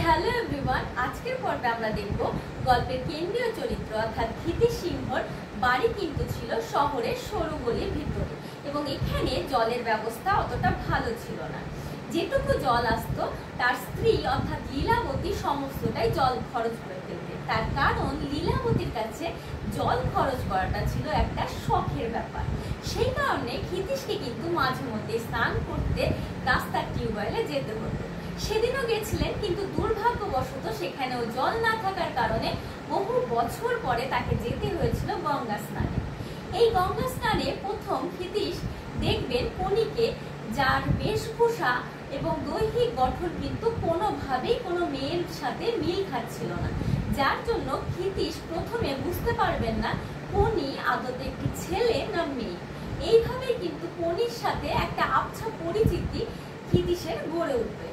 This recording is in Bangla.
হ্যালো এভরিওয়ান, আজকের পর্বে আমরা দেখব গল্পের কেন্দ্রীয় চরিত্র অর্থাৎ ক্ষিতিশ সিংহর বাড়ি কিন্তু ছিল শহরের সরু গলির ভিতরে এবং এখানে জলের ব্যবস্থা অতটা ভালো ছিল না। যেটুকু জল আসতো তার স্ত্রী অর্থাৎ লীলাবতী সমস্তটাই জল খরচ করে ফেলতেন। তার কারণ লীলাবতীর কাছে জল খরচ করাটা ছিল একটা শখের ব্যাপার। সেই কারণে ক্ষিতিশকে কিন্তু মাঝে মধ্যে স্নান করতে রাস্তার টিউবওয়েলে যেতে হতো। সেদিনও গেছিলেন, কিন্তু দুর্ভাগ্যবশত সেখানেও জল না থাকার কারণে বহু বছর পরে তাকে যেতে হয়েছিল গঙ্গা স্নানে। এই গঙ্গা স্নানে প্রথম ক্ষিতিশ দেখবেন কণিকে, যার বেশভূষা এবং দৈহিক গঠন কিন্তু কোনোভাবেই কোনো মেয়ের সাথে মিল খাচ্ছিল না, যার জন্য ক্ষিতিশ প্রথমে বুঝতে পারবেন না কণি আদতে একটি ছেলে না মেয়ে। এইভাবে কিন্তু কণির সাথে একটা আবছা পরিচিতি ক্ষিতিশের গড়ে উঠবে।